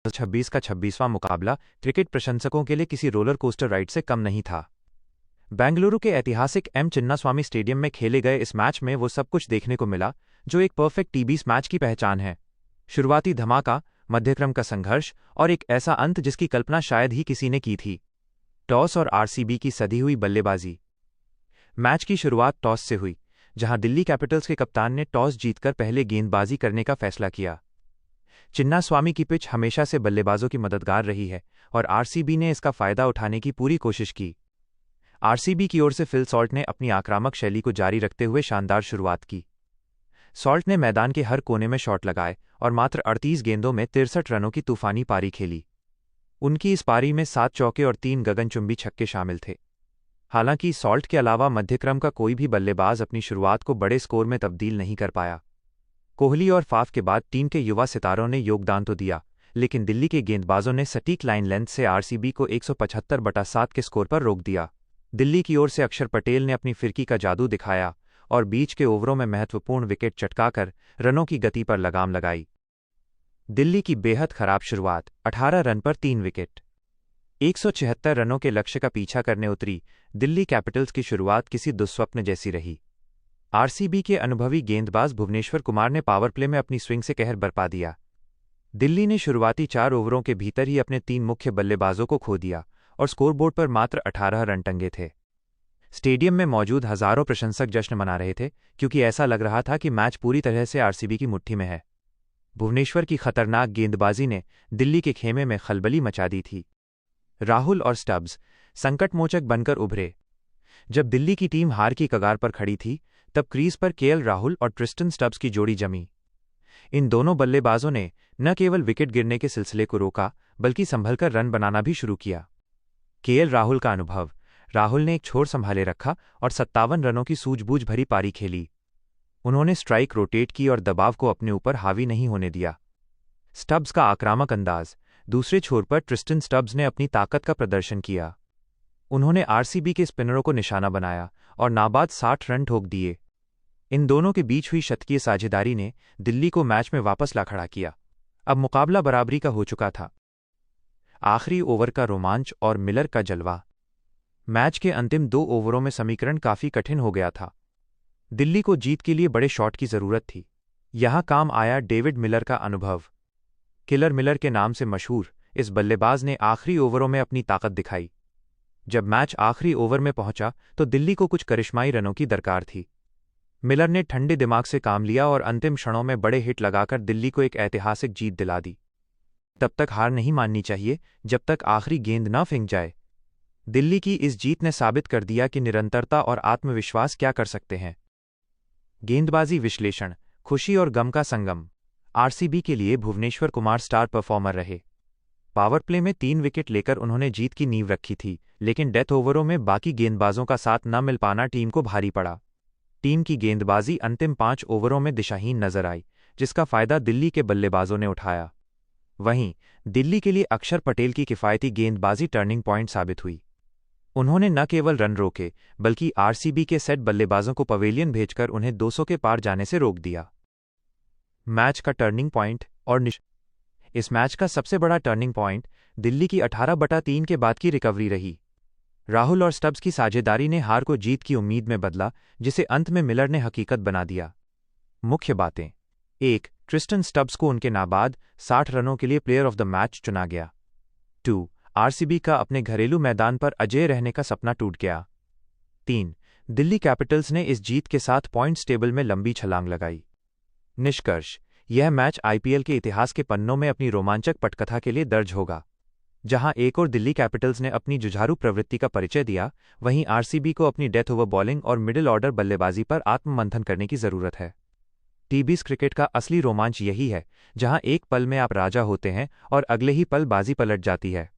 2026 का 26वां मुकाबला क्रिकेट प्रशंसकों के लिए किसी रोलर कोस्टर राइड से कम नहीं था। बेंगलुरु के ऐतिहासिक एम चिन्नास्वामी स्टेडियम में खेले गए इस मैच में वो सब कुछ देखने को मिला जो एक परफेक्ट टी20 मैच की पहचान है। शुरुआती धमाका, मध्यक्रम का संघर्ष और एक ऐसा अंत जिसकी कल्पना शायद ही किसी ने की थी। टॉस और आरसीबी की सधी हुई बल्लेबाजी। मैच की शुरुआत टॉस से हुई, जहां दिल्ली कैपिटल्स के कप्तान ने टॉस जीतकर पहले गेंदबाजी करने का फैसला किया। चिन्नास्वामी की पिच हमेशा से बल्लेबाजों की मददगार रही है और आरसीबी ने इसका फायदा उठाने की पूरी कोशिश की। आरसीबी की ओर से फिल सॉल्ट ने अपनी आक्रामक शैली को जारी रखते हुए शानदार शुरुआत की। सॉल्ट ने मैदान के हर कोने में शॉट लगाए और मात्र 38 गेंदों में 63 रनों की तूफानी पारी खेली। उनकी इस पारी में 7 चौके और 3 गगनचुंबी छक्के शामिल थे। हालांकि सॉल्ट के अलावा मध्यक्रम का कोई भी बल्लेबाज अपनी शुरुआत को बड़े स्कोर में तब्दील नहीं कर पाया। कोहली और फाफ के बाद टीम के युवा सितारों ने योगदान तो दिया, लेकिन दिल्ली के गेंदबाजों ने सटीक लाइन लेंथ से आरसीबी को 175/7 के स्कोर पर रोक दिया। दिल्ली की ओर से अक्षर पटेल ने अपनी फिरकी का जादू दिखाया और बीच के ओवरों में महत्वपूर्ण विकेट चटकाकर रनों की गति पर लगाम लगाई। दिल्ली की बेहद खराब शुरुआत, 18 रन पर 3 विकेट। 176 रनों के लक्ष्य का पीछा करने उतरी दिल्ली कैपिटल्स की शुरुआत किसी दुस्वप्न जैसी रही। आरसीबी के अनुभवी गेंदबाज भुवनेश्वर कुमार ने पावर प्ले में अपनी स्विंग से कहर बरपा दिया। दिल्ली ने शुरुआती 4 ओवरों के भीतर ही अपने 3 मुख्य बल्लेबाजों को खो दिया और स्कोरबोर्ड पर मात्र 18 रन टंगे थे। स्टेडियम में मौजूद हजारों प्रशंसक जश्न मना रहे थे, क्योंकि ऐसा लग रहा था कि मैच पूरी तरह से आरसीबी की मुट्ठी में है। भुवनेश्वर की खतरनाक गेंदबाजी ने दिल्ली के खेमे में खलबली मचा दी थी। राहुल और स्टब्स संकटमोचक बनकर उभरे। जब दिल्ली की टीम हार की कगार पर खड़ी थी, तब क्रीज पर केएल राहुल और ट्रिस्टन स्टब्स की जोड़ी जमी। इन दोनों बल्लेबाजों ने न केवल विकेट गिरने के सिलसिले को रोका, बल्कि संभलकर रन बनाना भी शुरू किया। केएल राहुल का अनुभव। राहुल ने एक छोर संभाले रखा और 57 रनों की सूझबूझ भरी पारी खेली। उन्होंने स्ट्राइक रोटेट की और दबाव को अपने ऊपर हावी नहीं होने दिया। स्टब्स का आक्रामक अंदाज। दूसरे छोर पर ट्रिस्टन स्टब्स ने अपनी ताकत का प्रदर्शन किया। उन्होंने आरसीबी के स्पिनरों को निशाना बनाया और नाबाद 60 रन ठोक दिए। इन दोनों के बीच हुई शतकीय साझेदारी ने दिल्ली को मैच में वापस ला खड़ा किया। अब मुकाबला बराबरी का हो चुका था। आखिरी ओवर का रोमांच और मिलर का जलवा। मैच के अंतिम 2 ओवरों में समीकरण काफी कठिन हो गया था। दिल्ली को जीत के लिए बड़े शॉट की जरूरत थी। यहां काम आया डेविड मिलर का अनुभव। किलर मिलर के नाम से मशहूर इस बल्लेबाज ने आखिरी ओवरों में अपनी ताकत दिखाई। जब मैच आखिरी ओवर में पहुंचा तो दिल्ली को कुछ करिश्माई रनों की दरकार थी। मिलर ने ठंडे दिमाग से काम लिया और अंतिम क्षणों में बड़े हिट लगाकर दिल्ली को एक ऐतिहासिक जीत दिला दी। तब तक हार नहीं माननी चाहिए जब तक आखिरी गेंद न फेंक जाए। दिल्ली की इस जीत ने साबित कर दिया कि निरंतरता और आत्मविश्वास क्या कर सकते हैं। गेंदबाजी विश्लेषण। खुशी और गम का संगम। आरसीबी के लिए भुवनेश्वर कुमार स्टार परफॉर्मर रहे। पावर प्ले में 3 विकेट लेकर उन्होंने जीत की नींव रखी थी, लेकिन डेथ ओवरों में बाकी गेंदबाजों का साथ न मिल पाना टीम को भारी पड़ा। टीम की गेंदबाजी अंतिम 5 ओवरों में दिशाहीन नजर आई, जिसका फायदा दिल्ली के बल्लेबाजों ने उठाया। वहीं दिल्ली के लिए अक्षर पटेल की किफायती गेंदबाजी टर्निंग पॉइंट साबित हुई। उन्होंने न केवल रन रोके, बल्कि आरसीबी के सेट बल्लेबाजों को पवेलियन भेजकर उन्हें 200 के पार जाने से रोक दिया। मैच का टर्निंग पॉइंट और इस मैच का सबसे बड़ा टर्निंग पॉइंट दिल्ली की 18/3 के बाद की रिकवरी रही। राहुल और स्टब्स की साझेदारी ने हार को जीत की उम्मीद में बदला, जिसे अंत में मिलर ने हकीकत बना दिया। मुख्य बातें। 1. ट्रिस्टन स्टब्स को उनके नाबाद 60 रनों के लिए प्लेयर ऑफ द मैच चुना गया। 2. आरसीबी का अपने घरेलू मैदान पर अजेय रहने का सपना टूट गया। 3. दिल्ली कैपिटल्स ने इस जीत के साथ पॉइंट्स टेबल में लंबी छलांग लगाई। निष्कर्ष। यह मैच आईपीएल के इतिहास के पन्नों में अपनी रोमांचक पटकथा के लिए दर्ज होगा। जहां एक और दिल्ली कैपिटल्स ने अपनी जुझारू प्रवृत्ति का परिचय दिया, वहीं आरसीबी को अपनी डेथ ओवर बॉलिंग और मिडिल ऑर्डर बल्लेबाजी पर आत्ममंथन करने की जरूरत है। टी20 क्रिकेट का असली रोमांच यही है, जहां एक पल में आप राजा होते हैं और अगले ही पल बाजी पलट जाती है।